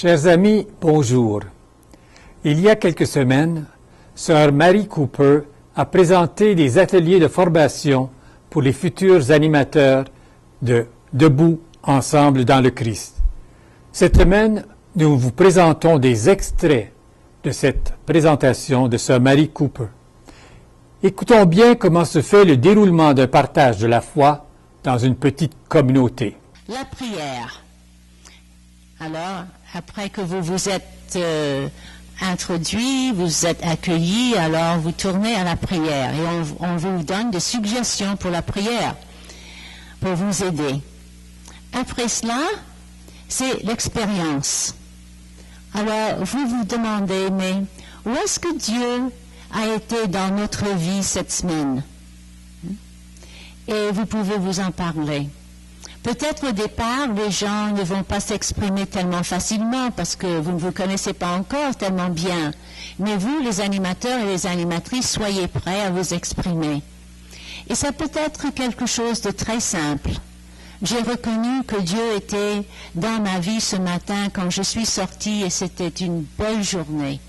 Chers amis, bonjour. Il y a quelques semaines, Sœur Mary Cooper a présenté des ateliers de formation pour les futurs animateurs de Debout ensemble dans le Christ. Cette semaine, nous vous présentons des extraits de cette présentation de Sœur Mary Cooper. Écoutons bien comment se fait le déroulement d'un partage de la foi dans une petite communauté. La prière. Alors, après que vous vous êtes introduit, vous êtes accueilli, alors vous tournez à la prière et on vous donne des suggestions pour la prière, pour vous aider. Après cela, c'est l'expérience. Alors, vous vous demandez, mais où est-ce que Dieu a été dans notre vie cette semaine? Et vous pouvez vous en parler. Peut-être au départ, les gens ne vont pas s'exprimer tellement facilement parce que vous ne vous connaissez pas encore tellement bien. Mais vous, les animateurs et les animatrices, soyez prêts à vous exprimer. Et ça peut être quelque chose de très simple. J'ai reconnu que Dieu était dans ma vie ce matin quand je suis sortie et c'était une belle journée.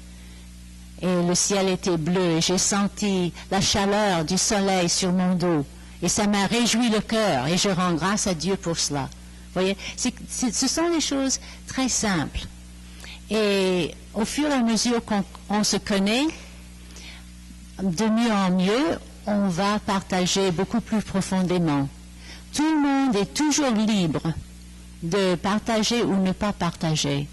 Et le ciel était bleu et j'ai senti la chaleur du soleil sur mon dos. Et ça m'a réjoui le cœur et je rends grâce à Dieu pour cela. Vous voyez, ce sont des choses très simples. Et au fur et à mesure qu'on se connaît, de mieux en mieux, on va partager beaucoup plus profondément. Tout le monde est toujours libre de partager ou ne pas partager,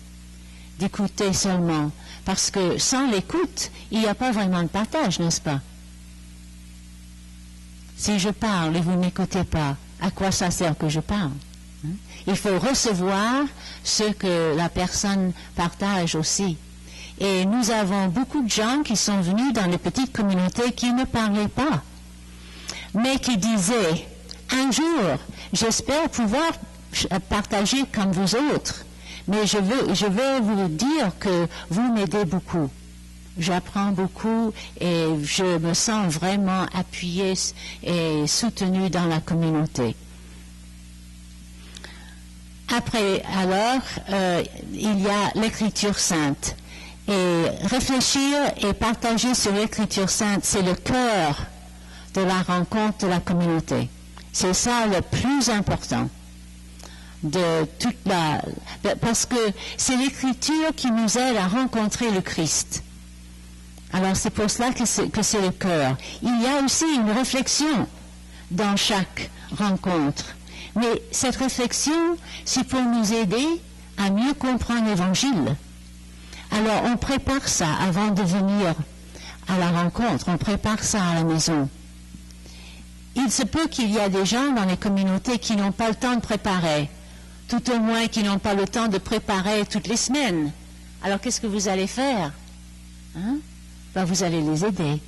d'écouter seulement. Parce que sans l'écoute, il n'y a pas vraiment de partage, n'est-ce pas? Si je parle et vous n'écoutez pas, à quoi ça sert que je parle? Il faut recevoir ce que la personne partage aussi. Et nous avons beaucoup de gens qui sont venus dans les petites communautés qui ne parlaient pas, mais qui disaient, un jour, j'espère pouvoir partager comme vous autres, mais je veux vous dire que vous m'aidez beaucoup. J'apprends beaucoup et je me sens vraiment appuyée et soutenue dans la communauté. Après, alors, il y a l'Écriture sainte. Et réfléchir et partager sur l'Écriture sainte, c'est le cœur de la rencontre de la communauté. C'est ça le plus important parce que c'est l'Écriture qui nous aide à rencontrer le Christ. Alors c'est pour cela que c'est le cœur. Il y a aussi une réflexion dans chaque rencontre. Mais cette réflexion, c'est pour nous aider à mieux comprendre l'Évangile. Alors on prépare ça avant de venir à la rencontre. On prépare ça à la maison. Il se peut qu'il y a des gens dans les communautés qui n'ont pas le temps de préparer. Tout au moins qui n'ont pas le temps de préparer toutes les semaines. Alors qu'est-ce que vous allez faire? Vous allez les aider,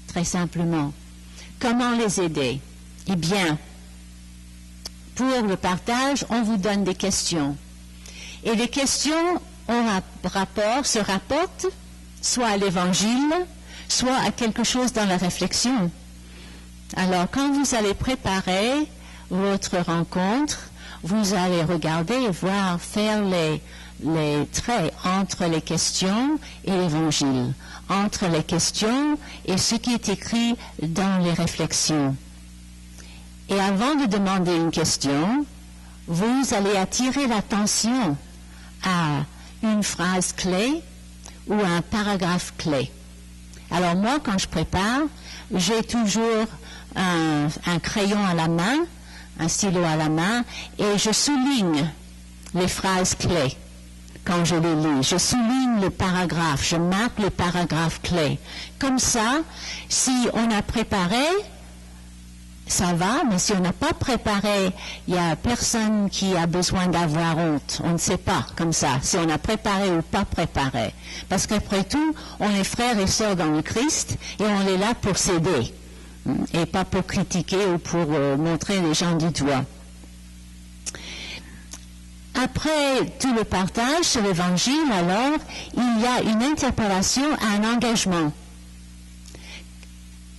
très simplement. Comment les aider? Eh bien, pour le partage, on vous donne des questions. Et les questions se rapportent soit à l'Évangile, soit à quelque chose dans la réflexion. Alors, quand vous allez préparer votre rencontre, vous allez regarder et voir, faire les traits entre les questions et l'Évangile, entre les questions et ce qui est écrit dans les réflexions. Et avant de demander une question, vous allez attirer l'attention à une phrase clé ou à un paragraphe clé. Alors moi, quand je prépare, j'ai toujours un crayon à la main, un stylo à la main, et je souligne les phrases clés. Quand je les lis, je souligne le paragraphe, je marque le paragraphe clé. Comme ça, si on a préparé, ça va, mais si on n'a pas préparé, il n'y a personne qui a besoin d'avoir honte. On ne sait pas, comme ça, si on a préparé ou pas préparé. Parce qu'après tout, on est frères et sœurs dans le Christ et on est là pour s'aider. Et pas pour critiquer ou pour montrer les gens du doigt. Après tout le partage sur l'Évangile, alors, il y a une interpellation à un engagement.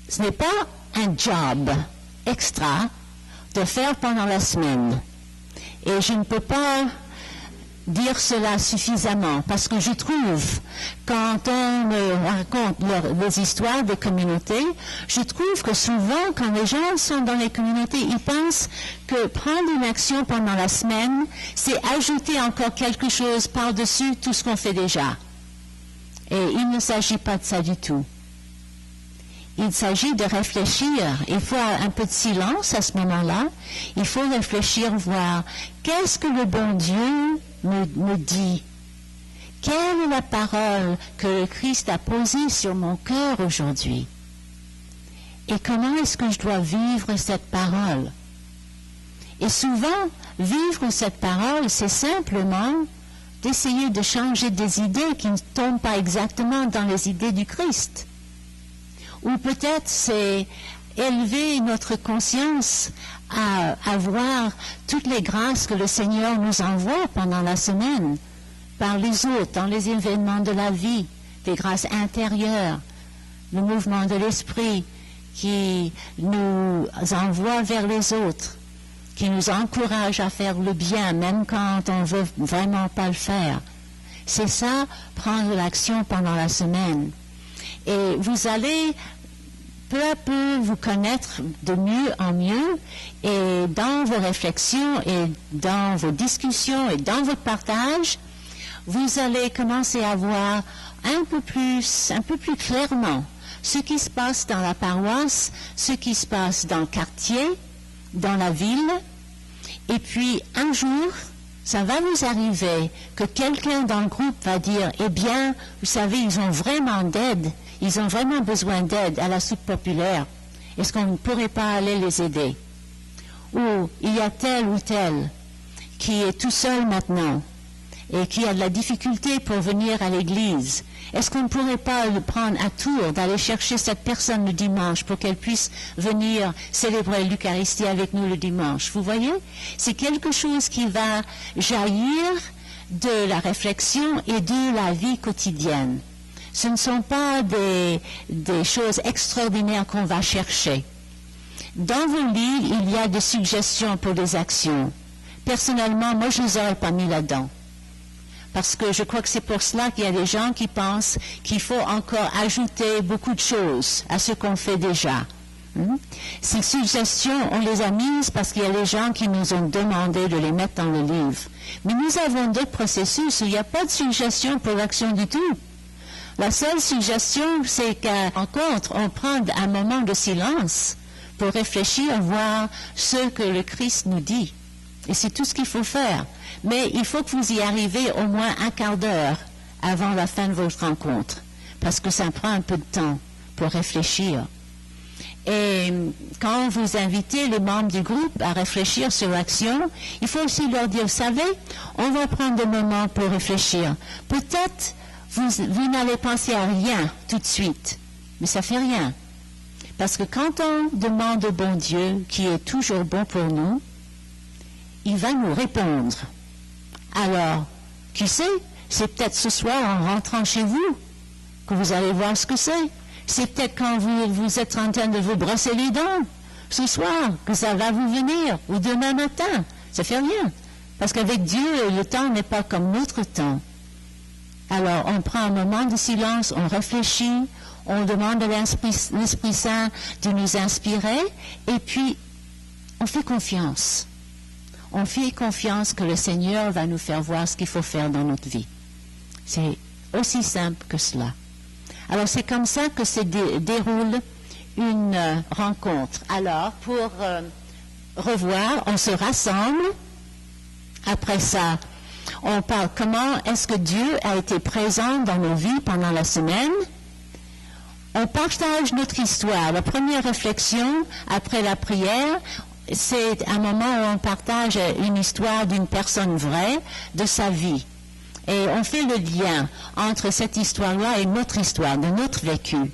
Ce n'est pas un job extra de faire pendant la semaine. Et je ne peux pas dire cela suffisamment, parce que je trouve, quand on me raconte les histoires des communautés, je trouve que souvent, quand les gens sont dans les communautés, ils pensent que prendre une action pendant la semaine, c'est ajouter encore quelque chose par-dessus tout ce qu'on fait déjà. Et il ne s'agit pas de ça du tout. Il s'agit de réfléchir. Il faut un peu de silence à ce moment-là. Il faut réfléchir, voir qu'est-ce que le bon Dieu me dit. Quelle est la parole que le Christ a posée sur mon cœur aujourd'hui? Et comment est-ce que je dois vivre cette parole? Et souvent, vivre cette parole, c'est simplement d'essayer de changer des idées qui ne tombent pas exactement dans les idées du Christ. Ou peut-être c'est élever notre conscience à voir toutes les grâces que le Seigneur nous envoie pendant la semaine, par les autres, dans les événements de la vie, des grâces intérieures, le mouvement de l'esprit qui nous envoie vers les autres, qui nous encourage à faire le bien, même quand on ne veut vraiment pas le faire. C'est ça, prendre l'action pendant la semaine. Et vous allez peu à peu vous connaître de mieux en mieux, et dans vos réflexions et dans vos discussions et dans votre partage, vous allez commencer à voir un peu plus clairement ce qui se passe dans la paroisse, ce qui se passe dans le quartier, dans la ville. Et puis un jour, ça va vous arriver que quelqu'un dans le groupe va dire, eh bien, vous savez, ils ont vraiment d'aide, ils ont vraiment besoin d'aide à la soupe populaire. Est-ce qu'on ne pourrait pas aller les aider? Ou il y a tel ou tel qui est tout seul maintenant et qui a de la difficulté pour venir à l'église. Est-ce qu'on ne pourrait pas le prendre à tour d'aller chercher cette personne le dimanche pour qu'elle puisse venir célébrer l'Eucharistie avec nous le dimanche? Vous voyez? C'est quelque chose qui va jaillir de la réflexion et de la vie quotidienne. Ce ne sont pas des choses extraordinaires qu'on va chercher. Dans vos livres, il y a des suggestions pour des actions. Personnellement, moi, je ne les aurais pas mis là-dedans. Parce que je crois que c'est pour cela qu'il y a des gens qui pensent qu'il faut encore ajouter beaucoup de choses à ce qu'on fait déjà. Ces suggestions, on les a mises parce qu'il y a des gens qui nous ont demandé de les mettre dans le livre. Mais nous avons d'autres processus où il n'y a pas de suggestion pour l'action du tout. La seule suggestion, c'est qu'à rencontre, on prend un moment de silence pour réfléchir, voir ce que le Christ nous dit. Et c'est tout ce qu'il faut faire. Mais il faut que vous y arrivez au moins un quart d'heure avant la fin de votre rencontre, parce que ça prend un peu de temps pour réfléchir. Et quand vous invitez les membres du groupe à réfléchir sur l'action, il faut aussi leur dire, vous savez, on va prendre des moments pour réfléchir. Peut-être vous n'allez penser à rien tout de suite, mais ça fait rien. Parce que quand on demande au bon Dieu, qui est toujours bon pour nous, il va nous répondre. Alors, qui sait, c'est peut-être ce soir en rentrant chez vous que vous allez voir ce que c'est. C'est peut-être quand vous êtes en train de vous brosser les dents, ce soir, que ça va vous venir, ou demain matin. Ça fait rien. Parce qu'avec Dieu, le temps n'est pas comme notre temps. Alors, on prend un moment de silence, on réfléchit, on demande à l'Esprit Saint de nous inspirer, et puis, on fait confiance. On fait confiance que le Seigneur va nous faire voir ce qu'il faut faire dans notre vie. C'est aussi simple que cela. Alors, c'est comme ça que se déroule une rencontre. Alors, pour revoir, on se rassemble. Après ça, on parle comment est-ce que Dieu a été présent dans nos vies pendant la semaine. On partage notre histoire. La première réflexion, après la prière, c'est un moment où on partage une histoire d'une personne vraie, de sa vie. Et on fait le lien entre cette histoire-là et notre histoire, de notre vécu.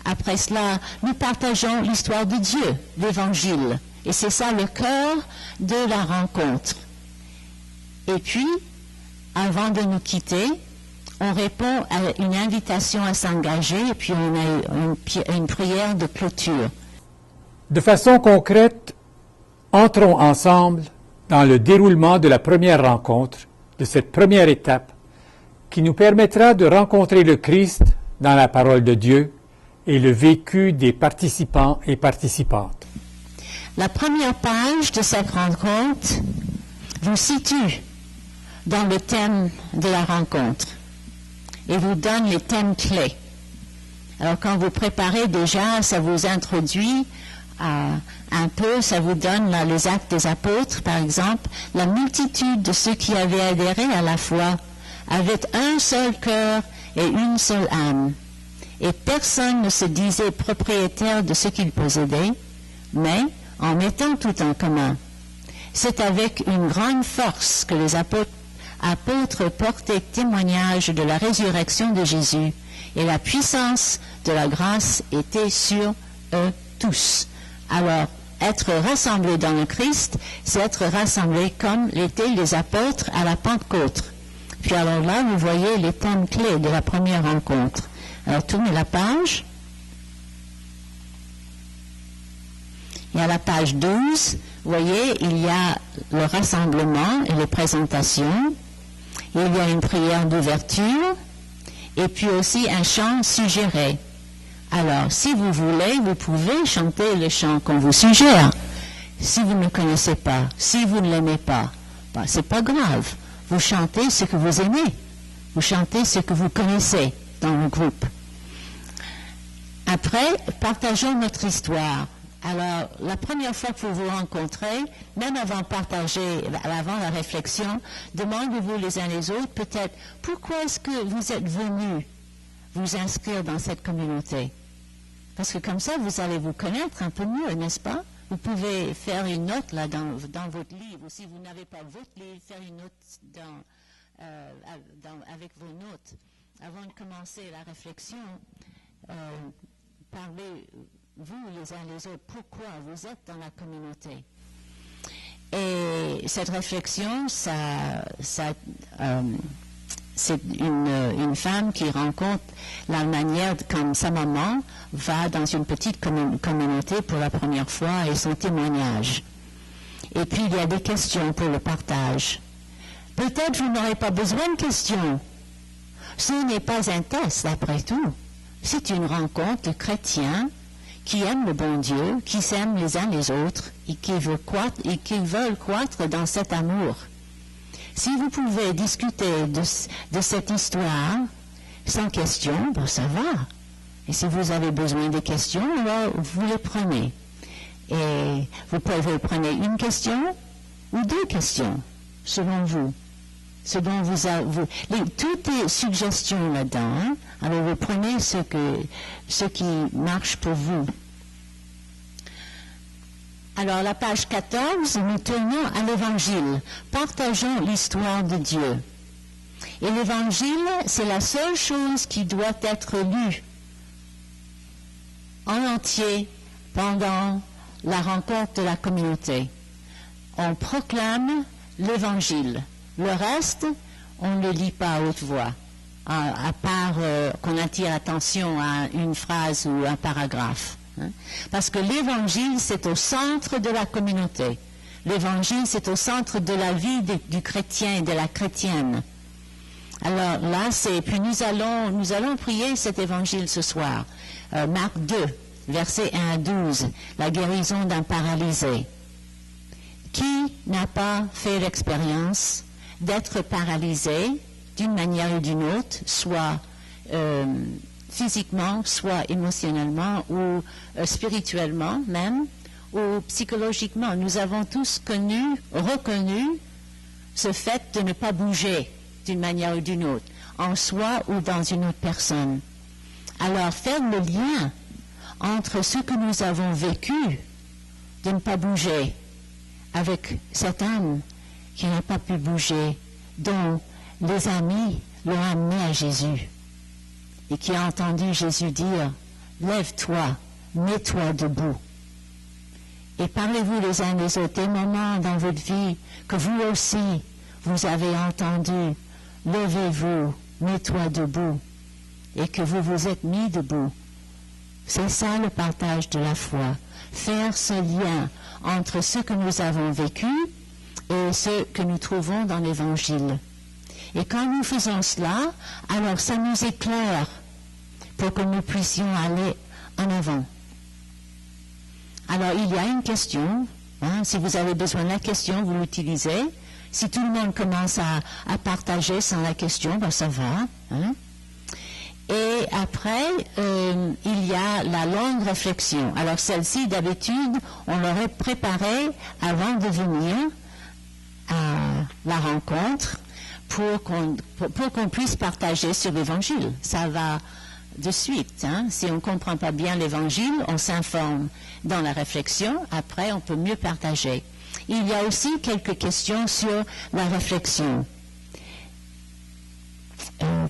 Après cela, nous partageons l'histoire de Dieu, l'Évangile. Et c'est ça le cœur de la rencontre. Et puis, avant de nous quitter, on répond à une invitation à s'engager et puis on a une prière de clôture. De façon concrète, entrons ensemble dans le déroulement de la première rencontre de cette première étape qui nous permettra de rencontrer le Christ dans la parole de Dieu et le vécu des participants et participantes. La première page de cette rencontre vous situe dans le thème de la rencontre et vous donne les thèmes clés. Alors quand vous préparez déjà, ça vous introduit un peu, ça vous donne là, les actes des apôtres, par exemple, la multitude de ceux qui avaient adhéré à la foi avaient un seul cœur et une seule âme. Et personne ne se disait propriétaire de ce qu'il possédait, mais en mettant tout en commun. C'est avec une grande force que les apôtres portaient témoignage de la résurrection de Jésus, et la puissance de la grâce était sur eux tous. Alors, être rassemblés dans le Christ, c'est être rassemblés comme l'étaient les apôtres à la Pentecôte. Puis alors là, vous voyez les thèmes clés de la première rencontre. Alors, tournez la page. Et à la page 12, vous voyez, il y a le rassemblement et les présentations. Il y a une prière d'ouverture et puis aussi un chant suggéré. Alors, si vous voulez, vous pouvez chanter le chant qu'on vous suggère. Si vous ne connaissez pas, si vous ne l'aimez pas, c'est pas grave. Vous chantez ce que vous aimez. Vous chantez ce que vous connaissez dans le groupe. Après, partageons notre histoire. Alors, la première fois que vous vous rencontrez, même avant la réflexion, demandez-vous les uns les autres, peut-être, pourquoi est-ce que vous êtes venus vous inscrire dans cette communauté? Parce que comme ça, vous allez vous connaître un peu mieux, n'est-ce pas? Vous pouvez faire une note là dans votre livre, ou si vous n'avez pas votre livre, faire une note avec vos notes. Avant de commencer la réflexion, parlez vous les uns les autres, pourquoi vous êtes dans la communauté. Et cette réflexion, c'est une femme qui rencontre la manière comme sa maman va dans une petite communauté pour la première fois et son témoignage. Et puis il y a des questions pour le partage. Peut-être vous n'aurez pas besoin de questions. Ce n'est pas un test après tout. C'est une rencontre de chrétiens qui aiment le bon Dieu, qui s'aiment les uns les autres et qui veulent croître dans cet amour. Si vous pouvez discuter de cette histoire sans question, ça va. Et si vous avez besoin de questions, alors vous les prenez. Et vous pouvez prendre une question ou deux questions, selon vous. Tout est suggestion là-dedans. Hein? Alors vous prenez ce qui marche pour vous. Alors la page 14, nous tournons à l'Évangile. Partageons l'histoire de Dieu. Et l'Évangile, c'est la seule chose qui doit être lue en entier pendant la rencontre de la communauté. On proclame l'Évangile. Le reste, on ne le lit pas à haute voix, à part qu'on attire l'attention à une phrase ou un paragraphe. Hein? Parce que l'Évangile, c'est au centre de la communauté. L'Évangile, c'est au centre de la vie du chrétien et de la chrétienne. Alors là, puis nous allons prier cet Évangile ce soir. Marc 2, versets 1 à 12, la guérison d'un paralysé. Qui n'a pas fait l'expérience d'être paralysé d'une manière ou d'une autre, soit physiquement, soit émotionnellement, ou spirituellement même, ou psychologiquement. Nous avons tous reconnu ce fait de ne pas bouger d'une manière ou d'une autre, en soi ou dans une autre personne. Alors, faire le lien entre ce que nous avons vécu, de ne pas bouger, avec cet homme qui n'a pas pu bouger, dont les amis l'ont amené à Jésus, et qui a entendu Jésus dire « Lève-toi, mets-toi debout ». Et parlez-vous les uns des autres des moments dans votre vie que vous aussi, vous avez entendu « Levez-vous, mets-toi debout » et que vous vous êtes mis debout. C'est ça le partage de la foi. Faire ce lien entre ce que nous avons vécu et ce que nous trouvons dans l'Évangile. Et quand nous faisons cela, alors ça nous éclaire pour que nous puissions aller en avant. Alors il y a une question, si vous avez besoin de la question, vous l'utilisez. Si tout le monde commence à partager sans la question, ben ça va. Et après, il y a la longue réflexion. Alors celle-ci, d'habitude, on l'aurait préparée avant de venir à la rencontre pour qu'on puisse partager sur l'Évangile. Ça va de suite. Si on ne comprend pas bien l'Évangile, on s'informe dans la réflexion. Après, on peut mieux partager. Il y a aussi quelques questions sur la réflexion.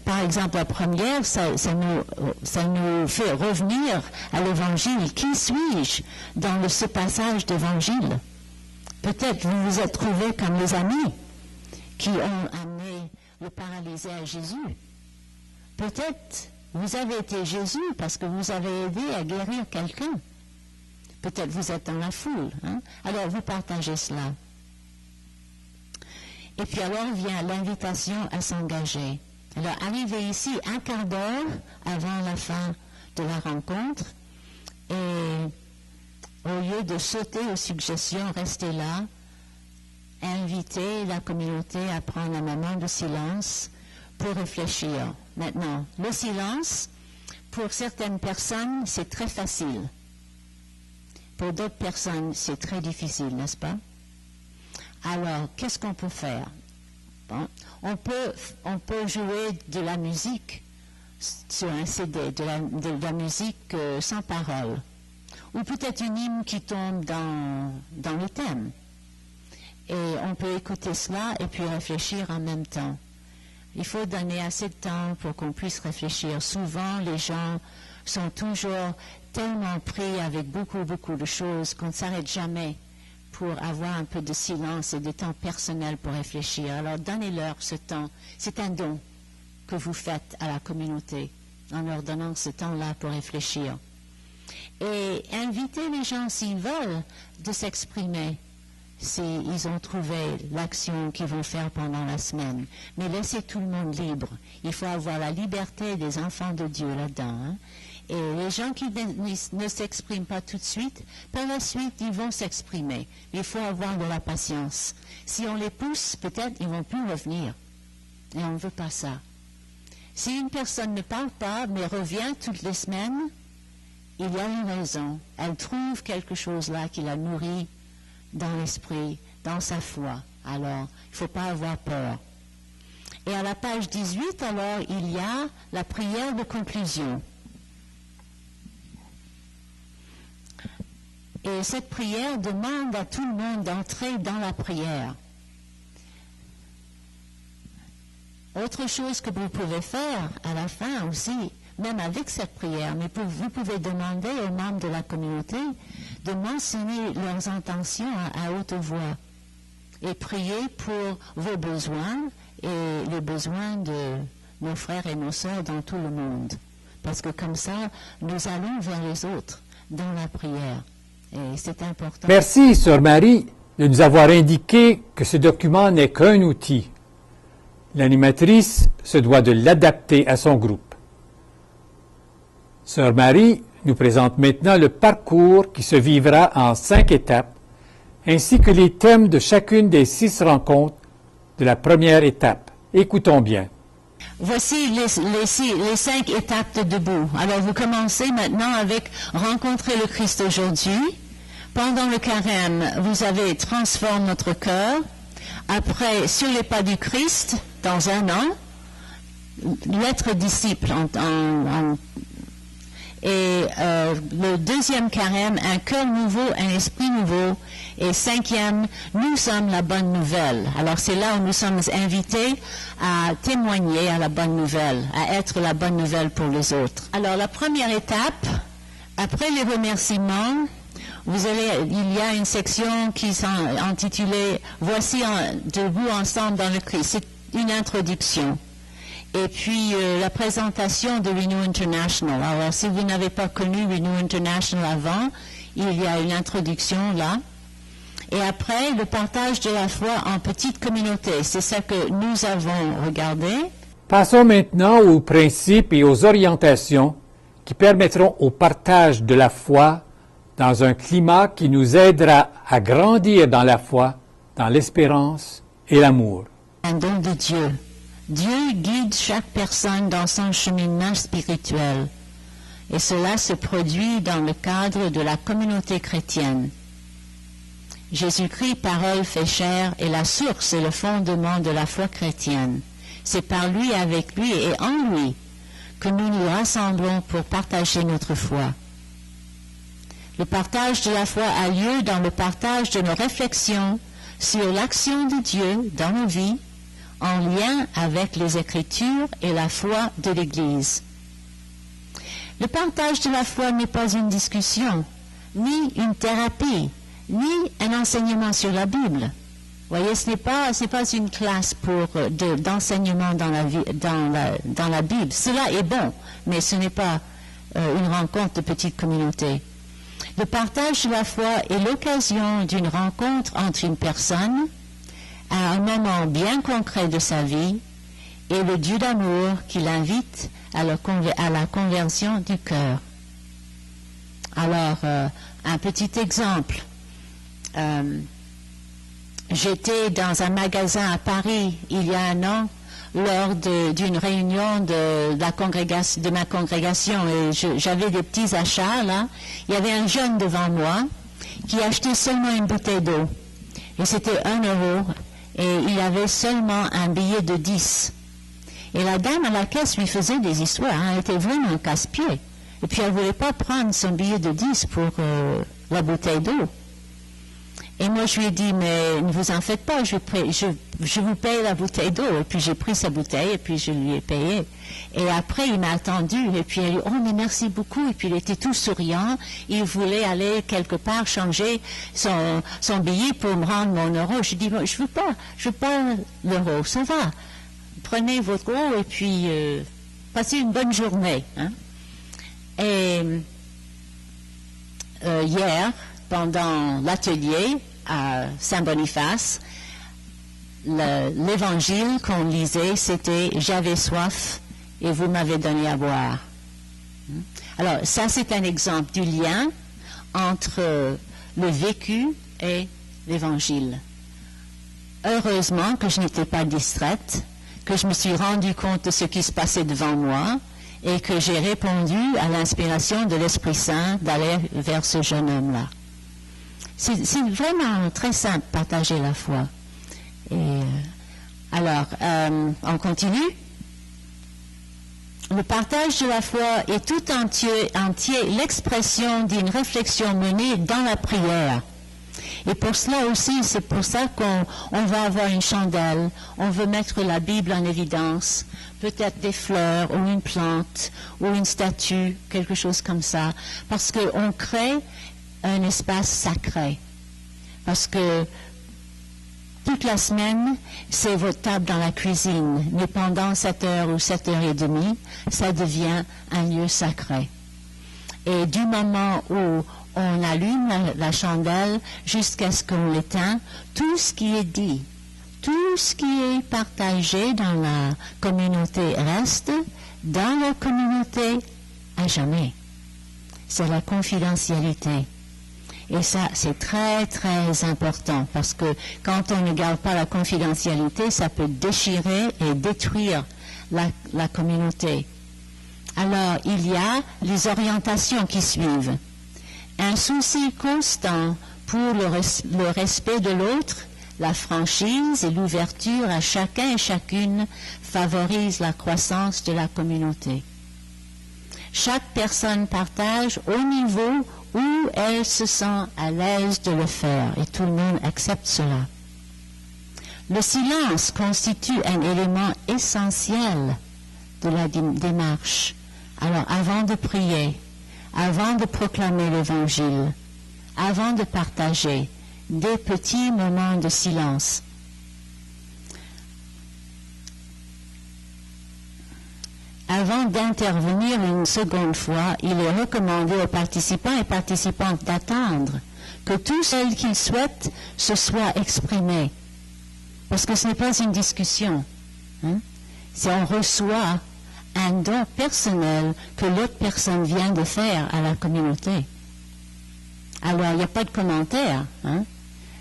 Par exemple, la première, ça nous fait revenir à l'Évangile. Qui suis-je dans ce passage d'Évangile? Peut-être vous vous êtes trouvés comme les amis qui ont amené le paralysé à Jésus. Peut-être vous avez été Jésus parce que vous avez aidé à guérir quelqu'un. Peut-être vous êtes dans la foule. Alors vous partagez cela. Et puis alors vient l'invitation à s'engager. Alors, arrivez ici un quart d'heure avant la fin de la rencontre et au lieu de sauter aux suggestions, restez là, invitez la communauté à prendre un moment de silence pour réfléchir. Maintenant, le silence, pour certaines personnes, c'est très facile. Pour d'autres personnes, c'est très difficile, n'est-ce pas? Alors, qu'est-ce qu'on peut faire? Bon, on peut jouer de la musique sur un CD, de la musique sans parole, ou peut-être une hymne qui tombe dans le thème. Et on peut écouter cela et puis réfléchir en même temps. Il faut donner assez de temps pour qu'on puisse réfléchir. Souvent, les gens sont toujours tellement pris avec beaucoup de choses qu'on ne s'arrête jamais pour avoir un peu de silence et de temps personnel pour réfléchir. Alors donnez-leur ce temps. C'est un don que vous faites à la communauté en leur donnant ce temps-là pour réfléchir. Et invitez les gens, s'ils veulent, de s'exprimer, s'ils ont trouvé l'action qu'ils vont faire pendant la semaine. Mais laissez tout le monde libre. Il faut avoir la liberté des enfants de Dieu là-dedans. Et les gens qui ne s'expriment pas tout de suite, par la suite, ils vont s'exprimer. Il faut avoir de la patience. Si on les pousse, peut-être ils ne vont plus revenir. Et on ne veut pas ça. Si une personne ne parle pas, mais revient toutes les semaines, il y a une raison. Elle trouve quelque chose là qui la nourrit dans l'esprit, dans sa foi. Alors, il ne faut pas avoir peur. Et à la page 18, alors, il y a la prière de conclusion. Et cette prière demande à tout le monde d'entrer dans la prière. Autre chose que vous pouvez faire à la fin aussi, même avec cette prière, mais vous pouvez demander aux membres de la communauté de mentionner leurs intentions à haute voix et prier pour vos besoins et les besoins de nos frères et nos sœurs dans tout le monde. Parce que comme ça, nous allons vers les autres dans la prière. Et c'est important. Merci, Sœur Marie, de nous avoir indiqué que ce document n'est qu'un outil. L'animatrice se doit de l'adapter à son groupe. Sœur Marie nous présente maintenant le parcours qui se vivra en 5 étapes, ainsi que les thèmes de chacune des 6 rencontres de la première étape. Écoutons bien. Voici les 5 étapes de debout. Alors vous commencez maintenant avec rencontrer le Christ aujourd'hui. Pendant le carême, vous avez transformé notre cœur. Après, sur les pas du Christ, dans un an, l'être disciple. Le deuxième carême, un cœur nouveau, un esprit nouveau. Et 5e, nous sommes la bonne nouvelle. Alors c'est là où nous sommes invités à témoigner à la bonne nouvelle, à être la bonne nouvelle pour les autres. Alors la première étape, après les remerciements, il y a une section qui est intitulée « Voici debout ensemble dans le Christ ». C'est une introduction. Et puis la présentation de Renew International. Alors si vous n'avez pas connu Renew International avant, il y a une introduction là. Et après, le partage de la foi en petite communauté. C'est ça que nous avons regardé. Passons maintenant aux principes et aux orientations qui permettront au partage de la foi dans un climat qui nous aidera à grandir dans la foi, dans l'espérance et l'amour. Un don de Dieu. Dieu guide chaque personne dans son cheminement spirituel. Et cela se produit dans le cadre de la communauté chrétienne. Jésus-Christ, parole fait chair, est la source et le fondement de la foi chrétienne. C'est par lui, avec lui et en lui que nous nous rassemblons pour partager notre foi. Le partage de la foi a lieu dans le partage de nos réflexions sur l'action de Dieu dans nos vies, en lien avec les Écritures et la foi de l'Église. Le partage de la foi n'est pas une discussion, ni une thérapie, ni un enseignement sur la Bible. Vous voyez, ce n'est pas une classe d'enseignement dans la Bible. Cela est bon, mais ce n'est pas une rencontre de petite communauté. Le partage de la foi est l'occasion d'une rencontre entre une personne à un moment bien concret de sa vie et le Dieu d'amour qui l'invite à la conversion du cœur. Alors, un petit exemple. J'étais dans un magasin à Paris il y a un an lors d'une réunion de ma congrégation et j'avais des petits achats là. Il y avait un jeune devant moi qui achetait seulement une bouteille d'eau et c'était 1 euro et il avait seulement un billet de 10. Et la dame à la caisse lui faisait des histoires, elle était vraiment casse-pied. Et puis elle ne voulait pas prendre son billet de 10 pour la bouteille d'eau. Et moi, je lui ai dit, mais ne vous en faites pas, je vous paye la bouteille d'eau. Et puis, j'ai pris sa bouteille et puis je lui ai payé. Et après, il m'a attendu et puis elle a dit, oh, mais merci beaucoup. Et puis, il était tout souriant. Il voulait aller quelque part changer son billet pour me rendre mon euro. Je dis, je veux pas l'euro, ça va. Prenez votre eau et puis passez une bonne journée. Hein. Et hier, pendant l'atelier à Saint-Boniface, l'évangile qu'on lisait, c'était « J'avais soif et vous m'avez donné à boire ». Alors, ça, c'est un exemple du lien entre le vécu et l'évangile. Heureusement que je n'étais pas distraite, que je me suis rendu compte de ce qui se passait devant moi et que j'ai répondu à l'inspiration de l'Esprit Saint d'aller vers ce jeune homme-là. C'est vraiment très simple, partager la foi. Et alors, on continue. Le partage de la foi est tout entier l'expression d'une réflexion menée dans la prière. Et pour cela aussi, c'est pour ça qu'on va avoir une chandelle, on veut mettre la Bible en évidence, peut-être des fleurs ou une plante ou une statue, quelque chose comme ça, parce qu'on crée un espace sacré. Parce que toute la semaine, c'est votre table dans la cuisine, mais pendant 7 heures ou 7h30, ça devient un lieu sacré. Et du moment où on allume la chandelle jusqu'à ce qu'on l'éteint, tout ce qui est dit, tout ce qui est partagé dans la communauté reste dans la communauté à jamais. C'est la confidentialité. Et ça, c'est très, très important parce que quand on ne garde pas la confidentialité, ça peut déchirer et détruire la communauté. Alors, il y a les orientations qui suivent. Un souci constant pour le respect de l'autre, la franchise et l'ouverture à chacun et chacune favorisent la croissance de la communauté. Chaque personne partage au niveau où elle se sent à l'aise de le faire et tout le monde accepte cela. Le silence constitue un élément essentiel de la démarche. Alors, avant de prier, avant de proclamer l'Évangile, avant de partager, des petits moments de silence. Avant d'intervenir une seconde fois, il est recommandé aux participants et participantes d'attendre que tout seul qu'il souhaite se soit exprimé. Parce que ce n'est pas une discussion. Hein? C'est on reçoit un don personnel que l'autre personne vient de faire à la communauté. Alors, il n'y a pas de commentaire. Hein?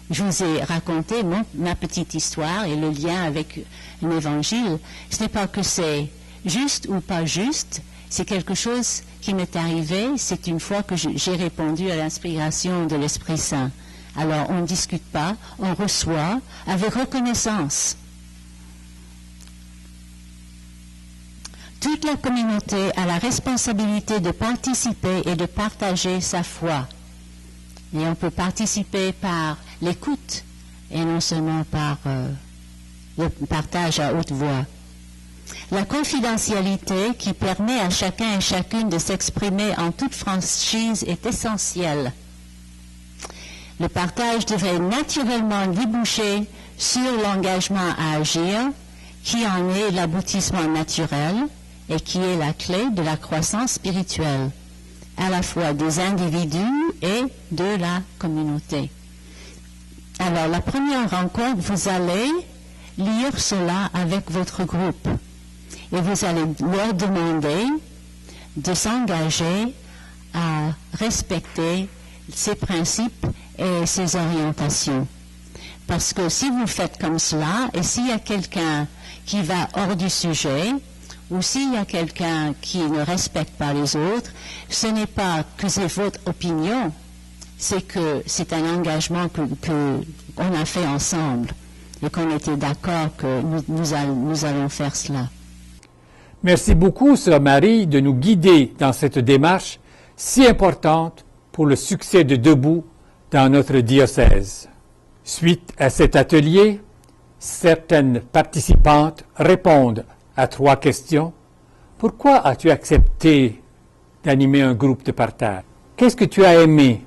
Je vous ai raconté ma petite histoire et le lien avec un évangile. Ce n'est pas que c'est juste ou pas juste, c'est quelque chose qui m'est arrivé, c'est une fois que j'ai répondu à l'inspiration de l'Esprit Saint. Alors, on ne discute pas, on reçoit avec reconnaissance. Toute la communauté a la responsabilité de participer et de partager sa foi. Et on peut participer par l'écoute et non seulement par le partage à haute voix. La confidentialité qui permet à chacun et chacune de s'exprimer en toute franchise est essentielle. Le partage devrait naturellement déboucher sur l'engagement à agir, qui en est l'aboutissement naturel et qui est la clé de la croissance spirituelle, à la fois des individus et de la communauté. Alors, la première rencontre, vous allez lire cela avec votre groupe et vous allez leur demander de s'engager à respecter ces principes et ces orientations. Parce que si vous faites comme cela, et s'il y a quelqu'un qui va hors du sujet, ou s'il y a quelqu'un qui ne respecte pas les autres, ce n'est pas que c'est votre opinion, c'est que c'est un engagement qu'on a fait ensemble et qu'on était d'accord que nous allons faire cela. Merci beaucoup, Sœur Marie, de nous guider dans cette démarche si importante pour le succès de Debout dans notre diocèse. Suite à cet atelier, certaines participantes répondent à 3 questions. Pourquoi as-tu accepté d'animer un groupe de partage? Qu'est-ce que tu as aimé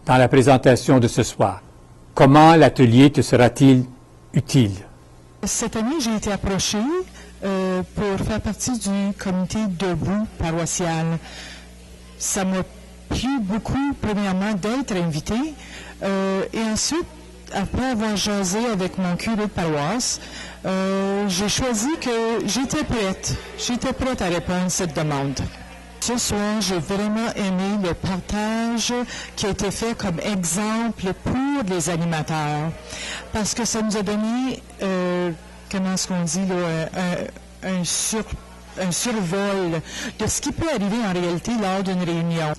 dans la présentation de ce soir? Comment l'atelier te sera-t-il utile? Cette année, j'ai été approchée pour faire partie du comité Debout paroissial. Ça m'a plu beaucoup, premièrement, d'être invitée et ensuite, après avoir jasé avec mon curé de paroisse, j'ai choisi que j'étais prête. J'étais prête à répondre à cette demande. Ce soir, j'ai vraiment aimé le partage qui a été fait comme exemple pour les animateurs. Parce que ça nous a donné, comment est-ce qu'on dit, là, un survol de ce qui peut arriver en réalité lors d'une réunion.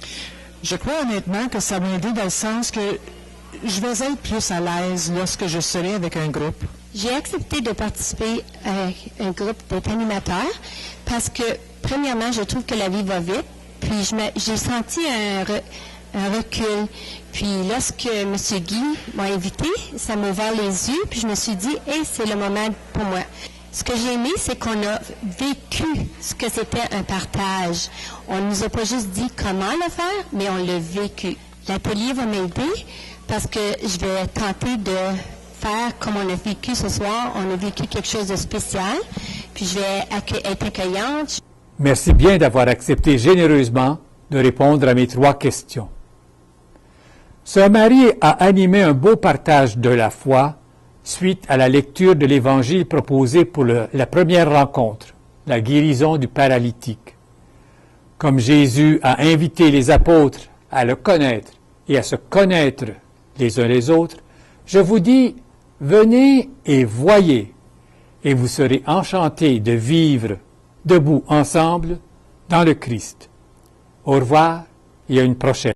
Je crois honnêtement que ça m'a aidé dans le sens que je vais être plus à l'aise lorsque je serai avec un groupe. J'ai accepté de participer à un groupe d'animateurs parce que, premièrement, je trouve que la vie va vite, puis j'ai senti un recul. Puis lorsque M. Guy m'a invité, ça m'a ouvert les yeux, puis je me suis dit, hey, c'est le moment pour moi. Ce que j'ai aimé, c'est qu'on a vécu ce que c'était un partage. On ne nous a pas juste dit comment le faire, mais on l'a vécu. L'atelier va m'aider parce que je vais tenter de faire comme on a vécu ce soir. On a vécu quelque chose de spécial, puis je vais être accueillante. Merci bien d'avoir accepté généreusement de répondre à mes 3 questions. Sœur Marie a animé un beau partage de la foi suite à la lecture de l'Évangile proposé pour la première rencontre, la guérison du paralytique. Comme Jésus a invité les apôtres à le connaître et à se connaître les uns les autres, je vous dis, venez et voyez, et vous serez enchantés de vivre debout ensemble dans le Christ. Au revoir et à une prochaine.